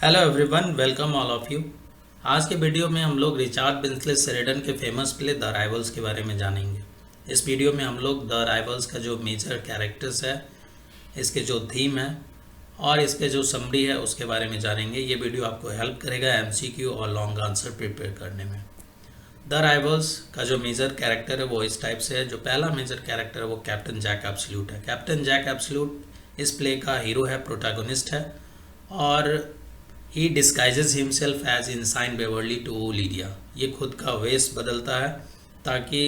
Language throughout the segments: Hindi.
Hello everyone, welcome all of you. आज के वीडियो में हम लोग रिचार्ड बिन्सले शेरिडन के फेमस प्ले द राइवल्स के बारे में जानेंगे। इस वीडियो में हम लोग द राइवल्स का जो मेजर कैरेक्टर्स है, इसके जो थीम है और इसके जो समरी है उसके बारे में जानेंगे। ये वीडियो आपको हेल्प करेगा एमसीक्यू और लॉन्ग आंसर प्रिपेयर करने में। द राइवल्स का जो मेजर कैरेक्टर है वो इस टाइप से है। जो पहला मेजर कैरेक्टर है वो कैप्टन जैक एब्सोल्यूट है। कैप्टन जैक एब्सोल्यूट इस प्ले का हीरो है, प्रोटैगनिस्ट है और he disguises himself as ensign Beverley to Lydia. ये खुद का वेश बदलता है ताकि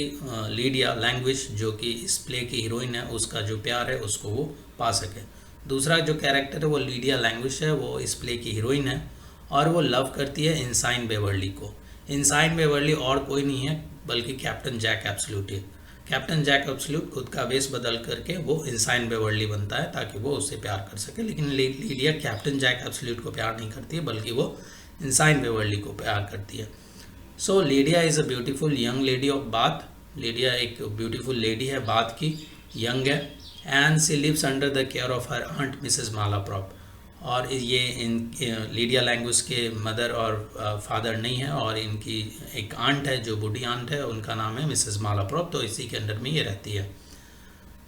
लीडिया लैंग्वेज, जो कि इस प्ले की हीरोइन है, उसका जो प्यार है उसको वो पा सके। दूसरा जो कैरेक्टर है वो लीडिया लैंग्वेज है, वो इस प्ले की हीरोइन है और वो लव करती है इनसाइन बेवर्ली को। इनसाइन बेवर्ली और कोई नहीं है बल्कि कैप्टन जैक एब्सोल्यूट है। कैप्टन जैक एब्सोल्यूट खुद का वेश बदल करके वो इनसाइन बेवर्ली बनता है ताकि वो उससे प्यार कर सके, लेकिन लीडिया कैप्टन जैक एब्सोल्यूट को प्यार नहीं करती है बल्कि वो इनसाइन बेवर्ली को प्यार करती है। So Lydia is a beautiful young lady of Bath. Lydia एक ब्यूटीफुल लेडी है, बाथ की, यंग है, and she lives under the care of her aunt Mrs Malaprop. और ये इन लीडिया लैंग्वेज के मदर और फादर नहीं है और इनकी एक आंट है जो बूढ़ी आंट है, उनका नाम है मिसेस मालाप्रॉप, तो इसी के अंडर में ये रहती है।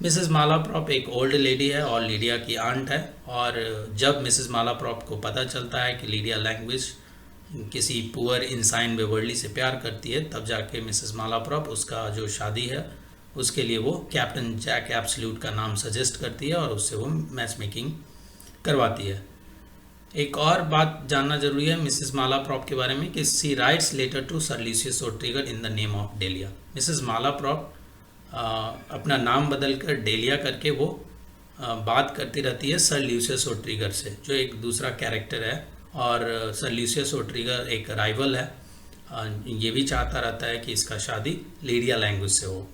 मिसेस मालाप्रॉप एक ओल्ड लेडी है और लीडिया की आंट है। और जब मिसेस मालाप्रॉप को पता चलता है कि लीडिया लैंग्वेज किसी पुअर इंसाइन बेवर्ली से प्यार करती है, तब जाके मिसेस मालाप्रॉप उसका जो शादी है उसके लिए वो कैप्टन जैक एब्सोल्यूट का नाम सजेस्ट करती है और उससे वो मैच मेकिंग करवाती है। एक और बात जानना जरूरी है मिसेस मालाप्रॉप के बारे में कि she writes letter to sir Lucius O'Trigger in the name of Delia. Mrs Malaprop अपना नाम बदलकर डेलिया करके वो बात करती रहती है सर ल्यूसियस ओट्रिगर से, जो एक दूसरा कैरेक्टर है। और सर ल्यूसियस ओट्रिगर एक राइवल है, ये भी चाहता रहता है कि इसका शादी लीडिया लैंग्वेज से हो,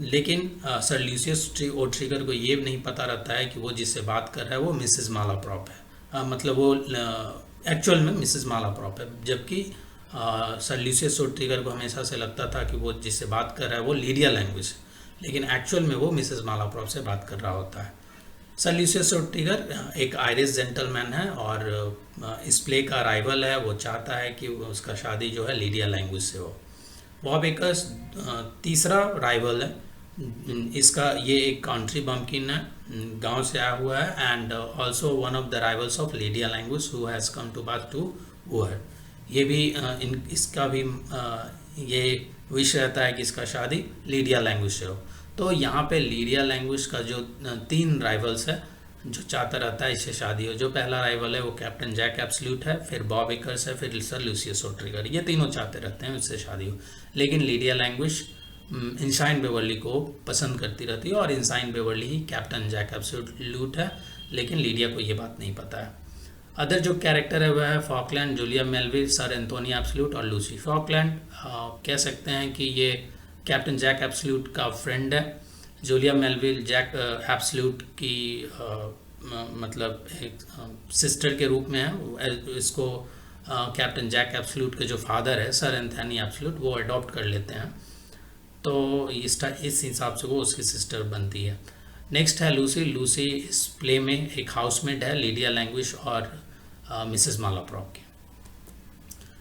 लेकिन सर ल्यूसियस ओट्रिगर को ये नहीं पता रहता है कि वो जिससे बात कर रहा है वो मिसेस मालाप्रॉप है। मतलब वो एक्चुअल में मिसेस मालाप्रॉप है, जबकि सर ल्यूसियस ओट्रिगर को हमेशा से लगता था कि वो जिससे बात कर रहा है वो लीडिया लैंग्वेज है, लेकिन एक्चुअल में वो मिसेस मालाप्रॉप से बात कर रहा होता है। सर ल्यूसियस ओट्रिगर एक आयरिश जेंटलमैन है और इस प्ले का राइवल है। वो चाहता है कि उसका शादी जो है लीडिया लैंग्वेज से हो। बॉब एकर्स तीसरा राइवल है। इसका ये एक कंट्री बम्किन है, गांव से आया हुआ है, and also one of the rivals of Lydia language who has come to bath to वो है। ये भी इसका भी ये विश रहता है कि इसका शादी लीडिया लैंग्वेज से हो। तो यहाँ पे लीडिया लैंग्वेज का जो तीन राइवल्स है जो चाहता रहता है इससे शादी हो। जो पहला राइवल है वो कैप्टन जैक एब्सोल्यूट है, फिर बॉब एकर्स है, फिर सर ल्यूसियस ओट्रिगर। ये तीनों चाहते रहते हैं इससे शादी हो, लेकिन लीडिया लैंग्वेज इंसाइन बेवर्ली को पसंद करती रहती है और इंसाइन बेवर्ली ही कैप्टन जैक एब्सोल्यूट है, लेकिन लीडिया को ये बात नहीं पता है। अदर जो कैरेक्टर है वह है Falkland, Julia Melville, sir Anthony absolute और लूसी। फॉकलैंड कह सकते हैं कि ये कैप्टन जैक एब्सोल्यूट का फ्रेंड है। जूलिया मेलविल जैक एब्सोल्यूट की मतलब एक सिस्टर के रूप में है। इसको कैप्टन जैक एब्सोल्यूट के जो फादर है सर एंथोनी एब्सोल्यूट, वो अडॉप्ट कर लेते हैं, तो इस हिसाब से वो उसकी सिस्टर बनती है। नेक्स्ट है लूसी। लूसी इस प्ले में एक हाउसमेट है लीडिया लैंग्वेज और मिसेस मालाप्रॉप की।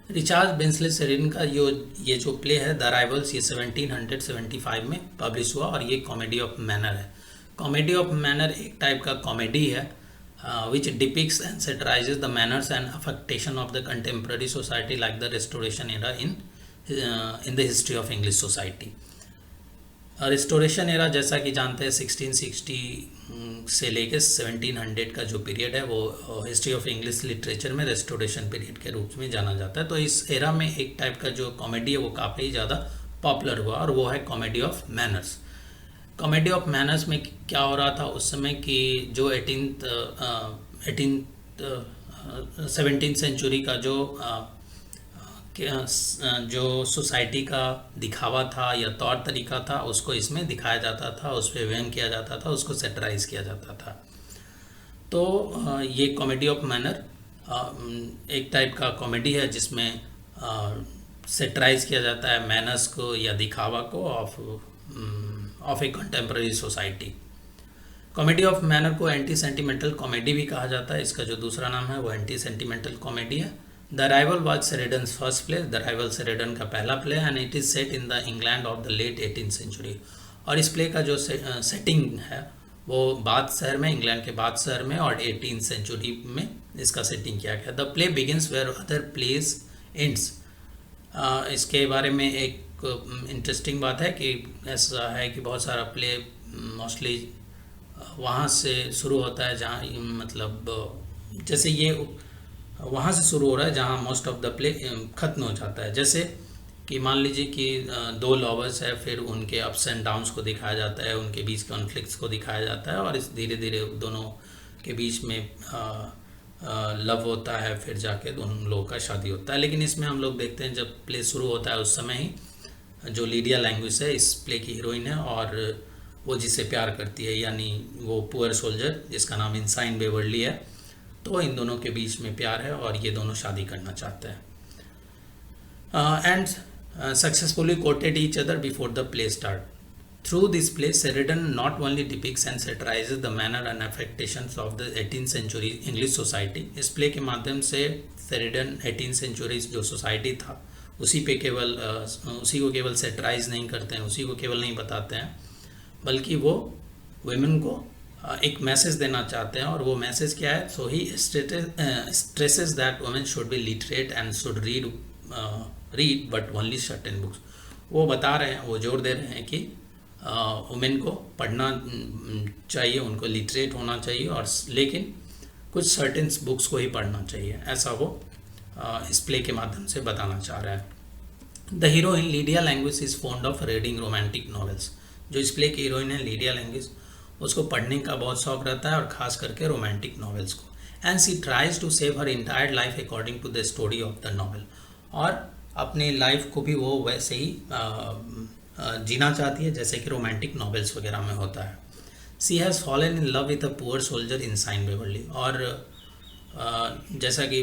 रिचार्ड बिन्सले शेरिडन का ये जो प्ले है द राइवल्स, ये 1775 में पब्लिश हुआ और ये कॉमेडी ऑफ मैनर है। कॉमेडी ऑफ मैनर एक टाइप का कॉमेडी है which depicts and satirizes the manners and affectation of the contemporary society like the Restoration era in the history of English society। Restoration era जैसा कि जानते हैं 1660 से लेकर 1700 का जो पीरियड है वो हिस्ट्री ऑफ इंग्लिश लिटरेचर में रिस्टोरेशन पीरियड के रूप में जाना जाता है। तो इस एरा में एक टाइप का जो कॉमेडी है वो काफ़ी ज़्यादा पॉपुलर हुआ और वो है comedy of manners. Comedy of manners में क्या हो रहा था उस समय कि जो 17th सेंचुरी का जो सोसाइटी का दिखावा था या तौर तरीका था उसको इसमें दिखाया जाता था, उस पर व्यंग किया जाता था, उसको सेटराइज किया जाता था। तो ये कॉमेडी ऑफ मैनर एक टाइप का कॉमेडी है जिसमें सेटराइज किया जाता है मैनर्स को या दिखावा को of A contemporary society. Comedy of manner को एंटी सेंटिमेंटल कॉमेडी भी कहा जाता है, इसका जो दूसरा नाम है वो एंटी सेंटिमेंटल कॉमेडी है। The rival was Sheridan's first play, the rival Sheridan का पहला play and it is set in the England of the late 18th century. और इस प्ले का जो सेटिंग है वो बाथ शहर में, इंग्लैंड के बाथ शहर में, और 18th सेंचुरी में इसका सेटिंग किया गया। The play begins where other place ends. इसके बारे में एक इंटरेस्टिंग बात है कि ऐसा है कि बहुत सारा प्ले मोस्टली वहाँ से शुरू होता है जहाँ मतलब जैसे ये वहाँ से शुरू हो रहा है जहाँ मोस्ट ऑफ द प्ले ख़त्म हो जाता है। जैसे कि मान लीजिए कि दो लवर्स है, फिर उनके अप्स एंड डाउन्स को दिखाया जाता है, उनके बीच कॉन्फ्लिक्ट्स को दिखाया जाता है, और इस धीरे धीरे दोनों के बीच में लव होता है, फिर जाके दोनों लोगों का शादी होता है। लेकिन इसमें हम लोग देखते हैं जब प्ले शुरू होता है उस समय ही जो लीडिया लैंग्वेज है इस प्ले की हीरोइन है, और वो जिसे प्यार करती है, यानी वो पुअर सोल्जर जिसका नाम इनसाइन बेवर्ली है, तो इन दोनों के बीच में प्यार है और ये दोनों शादी करना चाहते हैं। And successfully courted each other before the play start. Through this play Sheridan not only depicts and satirizes the manner and affectations of the 18th century English society. इस प्ले के माध्यम से सेरेडन 18th सेंचुरी जो सोसाइटी था उसी को केवल सेटराइज नहीं करते हैं, उसी को केवल नहीं बताते हैं, बल्कि वो वुमेन को एक मैसेज देना चाहते हैं। और वो मैसेज क्या है? So he stresses that women should be literate and should read but only certain books. वो बता रहे हैं, वो जोर दे रहे हैं कि वुमेन को पढ़ना चाहिए, उनको लिटरेट होना चाहिए, और लेकिन कुछ सर्टेन बुक्स को ही पढ़ना चाहिए, ऐसा वो इस प्ले के माध्यम से बताना चाह रहा है। The heroine Lydia language is fond of reading romantic novels. जो इस प्ले की हीरोइन है लीडिया लैंग्वेज, उसको पढ़ने का बहुत शौक रहता है, और ख़ास करके रोमांटिक नॉवेल्स को। And she tries to save her entire life according to the story of the novel. और अपनी लाइफ को भी वो वैसे ही जीना चाहती है जैसे कि रोमांटिक नॉवेल्स वगैरह में होता है। She has fallen in love with a poor soldier ensign Beverley. और जैसा कि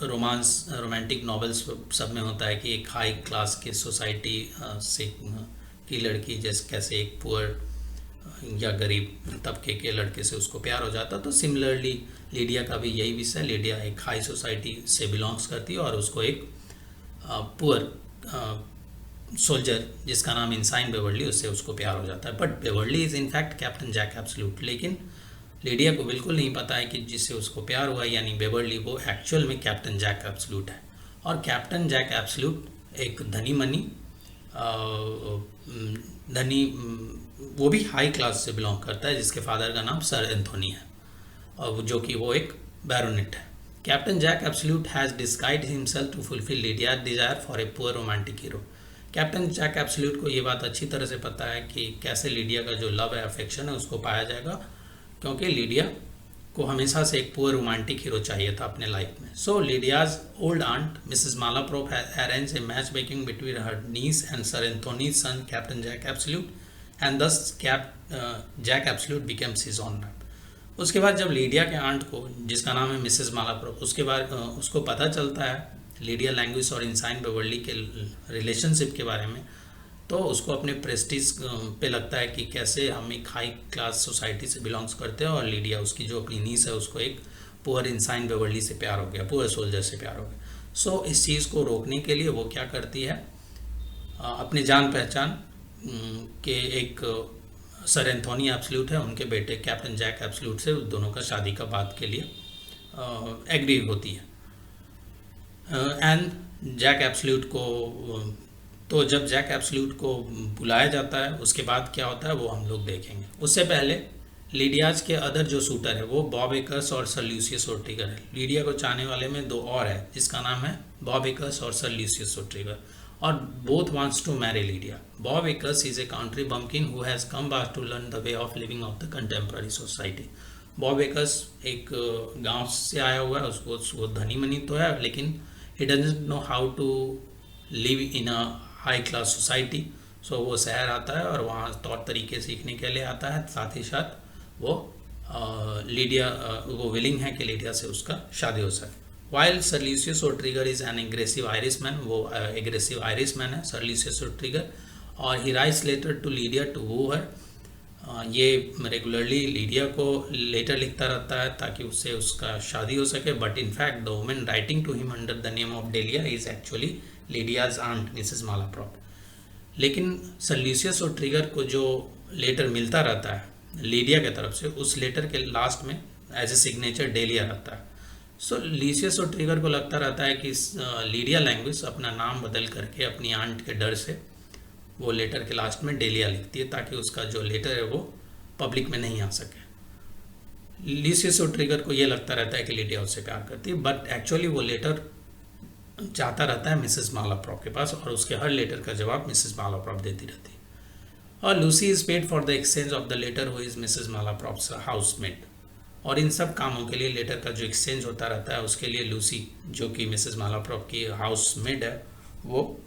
रोमांटिक नॉवेल्स सब में होता है कि एक हाई क्लास की सोसाइटी से की लड़की जैसे कैसे एक पुअर या गरीब तबके के लड़के से उसको प्यार हो जाता, तो सिमिलरली लीडिया का भी यही विषय। लीडिया एक हाई सोसाइटी से बिलोंग्स करती है और उसको एक पुअर सोल्जर जिसका नाम इनसाइन बेवर्ली, उससे उसको प्यार हो जाता है। But Beverley is in fact Captain Jack Absolute. लेकिन लीडिया को बिल्कुल नहीं पता है कि जिससे उसको प्यार हुआ यानी बेवर्ली, वो एक्चुअल में कैप्टन जैक एब्सोल्यूट है। और कैप्टन जैक एब्सोल्यूट एक धनी वो भी हाई क्लास से बिलोंग करता है, जिसके फादर का नाम सर एंथोनी है, और जो कि वो एक बैरोनेट है। Captain Jack Absolute has disguised himself to fulfil Lydia's desire for a poor romantic hero. Captain Jack Absolute को ये बात अच्छी तरह से पता है कि कैसे लीडिया का जो लव है, अफेक्शन है, उसको पाया जाएगा, क्योंकि लीडिया को हमेशा से एक पुअर रोमांटिक हीरो चाहिए था अपने लाइफ में। So Lydia's old aunt Mrs Malaprop arrange a match making between her niece and sir Anthony's son captain Jack Absolute, and thus Jack Absolute becomes his honour. उसके बाद जब लीडिया के आंट को, जिसका नाम है मिसेस मालाप्रोप, उसके बाद उसको पता चलता है लीडिया लैंग्वेज और इनसाइन बेवर्ली के रिलेशनशिप के बारे में, तो उसको अपने प्रेस्टीज पे लगता है कि कैसे हम एक हाई क्लास सोसाइटी से बिलोंग्स करते हैं और लीडिया, उसकी जो अपनी नीस है, उसको एक पुअर इनसाइन बेवर्ली से प्यार हो गया, पुअर सोल्जर से प्यार हो गया। सो इस चीज़ को रोकने के लिए वो क्या करती है, अपने जान पहचान के एक सर एंथोनी एब्सोल्यूट है, उनके बेटे कैप्टन जैक एब्सोल्यूट से दोनों का शादी का बात के लिए एग्री होती है। एंड जैक एब्सोल्यूट को, तो जब जैक एब्सोल्यूट को बुलाया जाता है उसके बाद क्या होता है वो हम लोग देखेंगे। उससे पहले लीडियाज के अदर जो शूटर है वो बॉब एकर्स और सर ल्यूसियस ओट्रिगर है। लीडिया को चाहने वाले में दो और है, जिसका नाम है बॉब एकर्स और सर ल्यूसियस ओट्रिगर, और both wants to marry Lydia. Bob Acres is a country bumpkin who has come back to learn the way of living of the contemporary society. Bob Acres एक गांव से आया हुआ है, उसको धनी मनी तो है, लेकिन he doesn't know how to live in a high class society. So वो शहर आता है और वहाँ तौर तरीके सीखने के लिए आता है, साथ ही साथ वो वो विलिंग है कि लीडिया से उसका शादी हो सके। While sir Lucius O'Trigger is an aggressive Irish man, वो एग्रेसिव आयरिश मैन है सर ल्यूसियस ओट्रिगर, और he writes letter to Lydia to woo her, ये रेगुलरली लीडिया को लेटर लिखता रहता है ताकि उससे उसका शादी हो सके, but in fact the woman writing to him under the name of Delia is actually Lydia's aunt Mrs Malaprop. लेकिन सर ल्यूसियस और ट्रिगर को जो लेटर मिलता रहता है लीडिया के तरफ से, उस लेटर के लास्ट में एज ए सिग्नेचर डेलिया रहता है। सो ल्यूसियस और ट्रिगर को लगता रहता है कि लीडिया लैंग्वेज अपना नाम बदल करके अपनी आंट के डर से वो लेटर के लास्ट में डेलिया लिखती है ताकि उसका जो लेटर है वो पब्लिक में नहीं आ सके। ल्यूसियस और ट्रिगर को ये लगता रहता है कि लीडिया उससे प्यार करती है, बट एक्चुअली वो लेटर जाता रहता है मिसेस मालाप्रॉप के पास और उसके हर लेटर का जवाब मिसेस मालाप्रॉप देती रहती है। और Lucy is paid for the exchange of the letter who is Mrs Malaprop's housemate. और इन सब कामों के लिए लेटर का जो एक्सचेंज होता रहता है उसके लिए लूसी, जो कि मिसेस मालाप्रॉप की हाउसमेट है, वो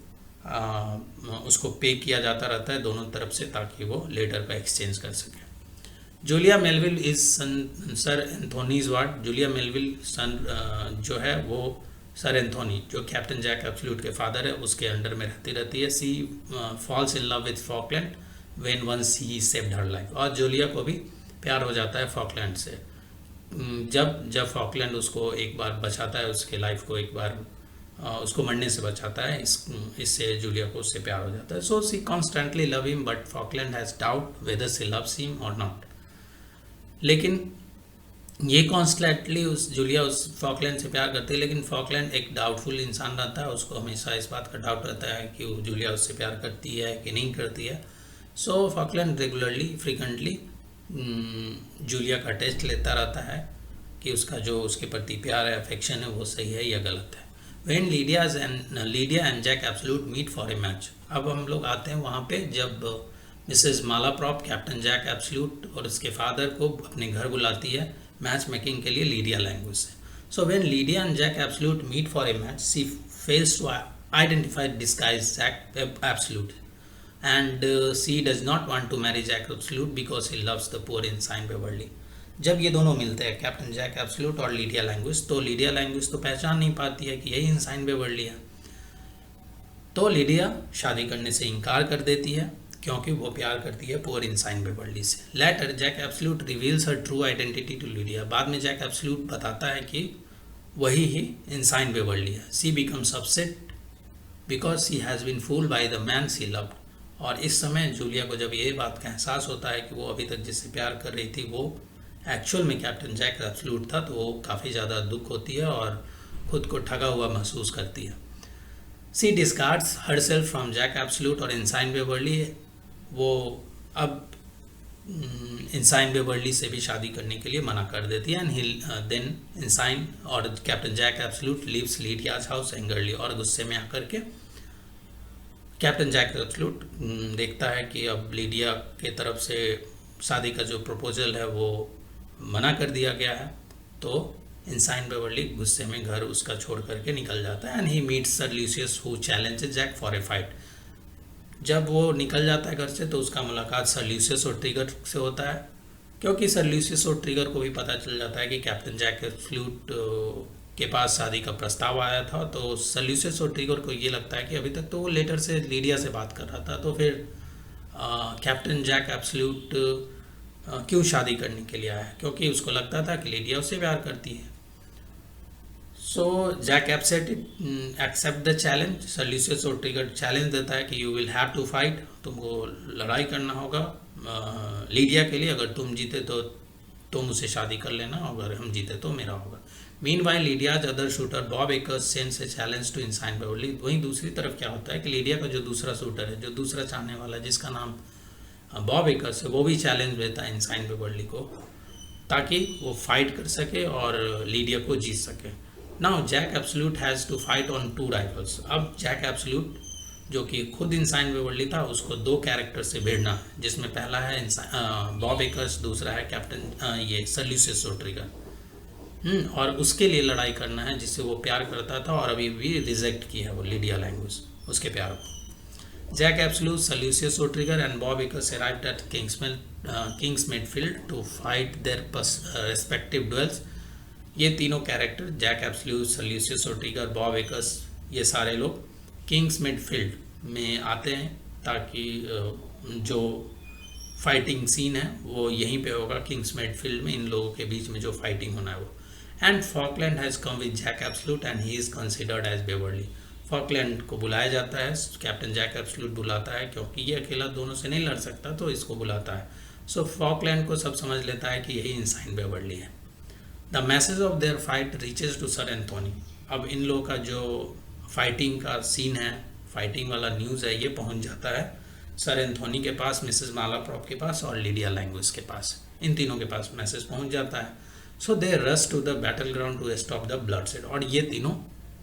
उसको पे किया जाता रहता है दोनों तरफ से ताकि वो लेटर का एक्सचेंज कर सके। Julia Melville is sir Anthony's ward. Julia Melville son जो है वो सर एंथोनी, जो कैप्टन जैक एब्सोल्यूट के फादर है, उसके अंडर में रहती है। She falls in love with Faulkland when once he saved her life. और जूलिया को भी प्यार हो जाता है फॉकलैंड से जब फॉकलैंड उसको एक बार बचाता है, उसके लाइफ को एक बार उसको मरने से बचाता है। इससे जूलिया को उससे प्यार हो जाता है। So she constantly love him but Faulkland has doubt whether she loves him और नॉट। लेकिन ये कॉन्स्टेंटली जूलिया उस फॉकलैंड से प्यार करती है, लेकिन फॉकलैंड एक डाउटफुल इंसान रहता है। उसको हमेशा इस बात का डाउट रहता है कि वो जूलिया उससे प्यार करती है कि नहीं करती है। सो फॉकलैंड रेगुलरली फ्रीक्वेंटली जूलिया का टेस्ट लेता रहता है कि उसका जो उसके प्रति प्यार है, अफेक्शन है, वो सही है या गलत है। When Lydia and Jack Absolute meet for a match। अब हम लोग आते हैं वहाँ पे जब मिसेस मालाप्रॉप कैप्टन जैक एब्सोल्यूट और उसके फादर को अपने घर बुलाती है मैच मेकिंग के लिए लीडिया लैंग्वेज से। So when Lydia and Jack Absolute meet for a match, she fails to identify disguise Jack Absolute and she does not want to marry Jack Absolute because he loves the poor इनसाइन Beverley. जब ये दोनों मिलते हैं कैप्टन जैक एब्सोल्यूट और लीडिया लैंग्वेज, तो लीडिया लैंग्वेज तो पहचान नहीं पाती है कि यही इनसाइन बेवर्ली है। तो लीडिया शादी करने से इनकार कर देती है क्योंकि वो प्यार करती है पुअर इनसाइन बेवर्ली से। Later Jack Absolute reveals her true identity to Lydia. बाद में जैक एब्सोल्यूट बताता है कि वही ही इनसाइन बेवर्ली है। She becomes upset because she has been fooled by the man she loved. और इस समय जूलिया को जब ये बात का एहसास होता है कि वो अभी तक जिससे प्यार कर रही थी वो एक्चुअल में कैप्टन जैक एब्सोल्यूट था, तो वो काफ़ी ज़्यादा दुख होती है और खुद को ठगा हुआ महसूस करती है। सी डिस्कार्ड्स हरसेल्फ फ्रॉम जैक एब्सोल्यूट और इनसाइन बेवर्ली। वो अब इनसाइन बेवर्ली से भी शादी करने के लिए मना कर देती है। एंड देन इनसाइन और captain Jack Absolute leaves Lydia's house angrily. और गुस्से में आकर के कैप्टन जैक एब्सोल्यूट देखता है कि अब लीडिया के तरफ से शादी का जो प्रपोजल है वो मना कर दिया गया है, तो इनसाइन बेवर्ली गुस्से में घर उसका छोड़ करके निकल जाता है। And he meets sir Lucius who challenges Jack for a fight. जब वो निकल जाता है घर से तो उसका मुलाकात सर ल्यूसियस और ट्रिगर से होता है, क्योंकि सर ल्यूसियस और ट्रिगर को भी पता चल जाता है कि कैप्टन जैक एब्सोल्यूट के पास शादी का प्रस्ताव आया था। तो सर ल्यूसियस और ट्रिगर को ये लगता है कि अभी तक तो वो लेटर से लीडिया से बात कर रहा था, तो फिर कैप्टन जैक एब्सोल्यूट क्यों शादी करने के लिए आया, क्योंकि उसको लगता था कि लीडिया उससे प्यार करती है। So Jack accept the challenge. Sir Lucius O'Trigger challenge देता है कि you will have to fight, तुमको लड़ाई करना होगा लीडिया के लिए। अगर तुम जीते तो तुम उसे शादी कर लेना, अगर हम जीते तो मेरा होगा। Meanwhile Lydia's other suitor Bob Acres sends a challenge to ensign Beverley. वहीं दूसरी तरफ क्या होता है कि लीडिया का जो दूसरा शूटर है, जो दूसरा चाहने वाला है, जिसका नाम बॉब एकर्स है, वो भी चैलेंज देता है इनसाइन बेवर्ली को ताकि वो फाइट कर सके और लीडिया को जीत सके। Now Jack Absolute has to fight on two rivals. अब जैक एब्सोल्यूट जो कि खुद इनसाइन बेवर्ली था, उसको दो कैरेक्टर से भिड़ना है, जिसमें पहला है बॉब एकर्स, दूसरा है कैप्टन ये सर ल्यूसियस और ट्रिगर। और उसके लिए लड़ाई करना है जिससे वो प्यार करता था और अभी भी रिजेक्ट किया है वो लीडिया लैंग्वेज उसके प्यार को। Jack Absolute, Sir Lucius O'Trigger and Bob Akers arrived at Kingsmead Field to fight their respective duels। ये तीनों character Jack Absolute, sir Lucius O'Trigger, Bob Acres, ये सारे लोग किंग्समेड फील्ड में आते हैं ताकि जो फाइटिंग सीन है वो यहीं पे होगा, किंग्समेड फील्ड में इन लोगों के बीच में जो फाइटिंग होना है वो। And Faulkland has come with Jack Absolute and he is considered as Beverley. Faulkland को बुलाया जाता है, कैप्टन जैक एब्सोल्यूट बुलाता है क्योंकि ये अकेला दोनों से नहीं लड़ सकता, तो इसको बुलाता है। सो फॉकलैंड को सब समझ लेता है कि यही इंसाइन बेवर्ली है। The message of their fight reaches to sir Anthony. अब इन लोगों का जो फाइटिंग का सीन है, फाइटिंग वाला न्यूज़ है, ये पहुंच जाता है सर एंथोनी के पास, मिसेस मालाप्रॉप के पास और लिडिया लैंग्वेज के पास। इन तीनों के पास मैसेज पहुंच जाता है। So they rush to the battle ground to stop the bloodshed. और ये तीनों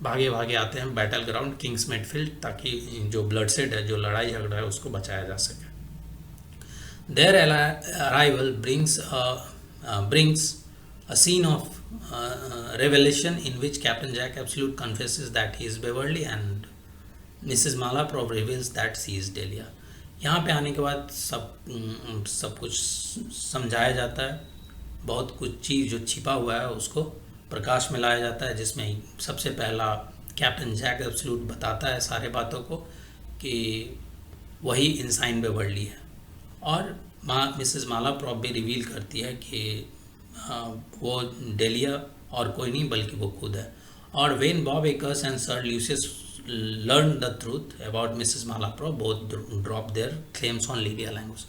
भागे भागे आते हैं बैटल ग्राउंड किंग्समेड फील्ड, ताकि जो ब्लडशेड है, जो लड़ाई झगड़ा है, उसको बचाया जा सके। There arrival brings a scene of revelation in which Captain Jack Absolute confesses that he is Beverly and Mrs. Malaprop reveals that she is Delia। यहाँ पे आने के बाद सब कुछ समझाया जाता है, बहुत कुछ चीज़ जो छिपा हुआ है उसको प्रकाश में लाया जाता है, जिसमें सबसे पहला कैप्टन जैक एब्सोल्यूट बताता है सारे बातों को कि वही इंसाइन बेवर्ली है। और मिसेस मालाप्रॉप भी रिवील करती है कि वो डेलिया और कोई नहीं बल्कि वो खुद है। और when Bob Acres and sir Lucius learn the truth about Mrs Malaprop both drop their claims on Lydia languish.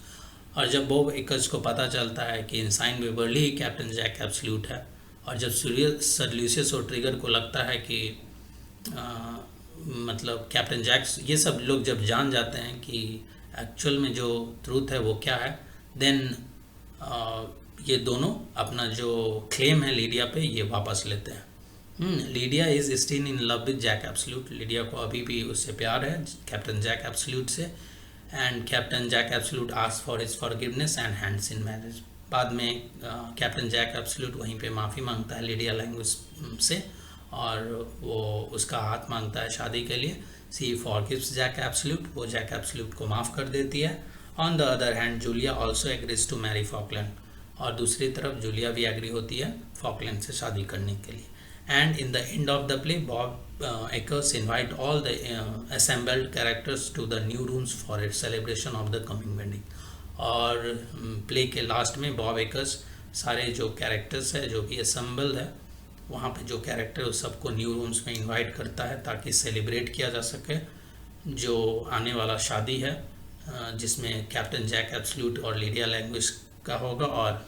और जब बॉब एकर्स को पता चलता है कि इंसाइन बेवर्ली ही कैप्टन जैक एब्सोल्यूट है, और जब सर ल्यूसियस और ट्रिगर को लगता है कि मतलब कैप्टन जैक, ये सब लोग जब जान जाते हैं कि एक्चुअल में जो ट्रूथ है वो क्या है, देन ये दोनों अपना जो क्लेम है लिडिया पे ये वापस लेते हैं। Lydia is still in love with Jack Absolute. Lydia को अभी भी उससे प्यार है कैप्टन जैक एब्सोल्यूट से। And Captain Jack Absolute ask for his forgiveness and hands in marriage. बाद में कैप्टन जैक एब्सोल्यूट वहीं पे माफ़ी मांगता है लिडिया लैंग्वेज से, और वो उसका हाथ मांगता है शादी के लिए। सी फॉरगिव्स जैक एब्सोल्यूट, वो जैक एब्सोल्यूट को माफ़ कर देती है। On the other hand Julia also agrees to marry Faulkland. और दूसरी तरफ जूलिया भी एग्री होती है फॉकलैंड से शादी करने के लिए। And in the end of the play Bob Acres invite all the assembled characters to the new rooms for it celebration of the coming wedding. और प्ले के लास्ट में बॉब एकर्स सारे जो कैरेक्टर्स है जो भी असेंबल्ड है वहाँ पे जो कैरेक्टर उस सबको न्यू रूम्स में इनवाइट करता है ताकि सेलिब्रेट किया जा सके जो आने वाला शादी है, जिसमें कैप्टन जैक एब्सोल्यूट और लिडिया लैंग्वेज का होगा और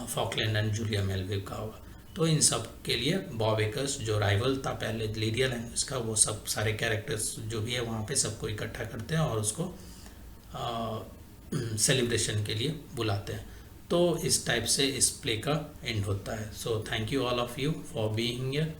फॉकलैंड एंड जूलिया मेलविव का होगा। तो इन सब के लिए बॉब एकर्स जो राइवल था पहले लिडिया लैंग्वेज का, वो सब सारे कैरेक्टर्स जो भी है वहाँ पे सबको इकट्ठा करते हैं और उसको सेलिब्रेशन के लिए बुलाते हैं। तो इस टाइप से इस प्ले का एंड होता है। So thank you all of you for being here.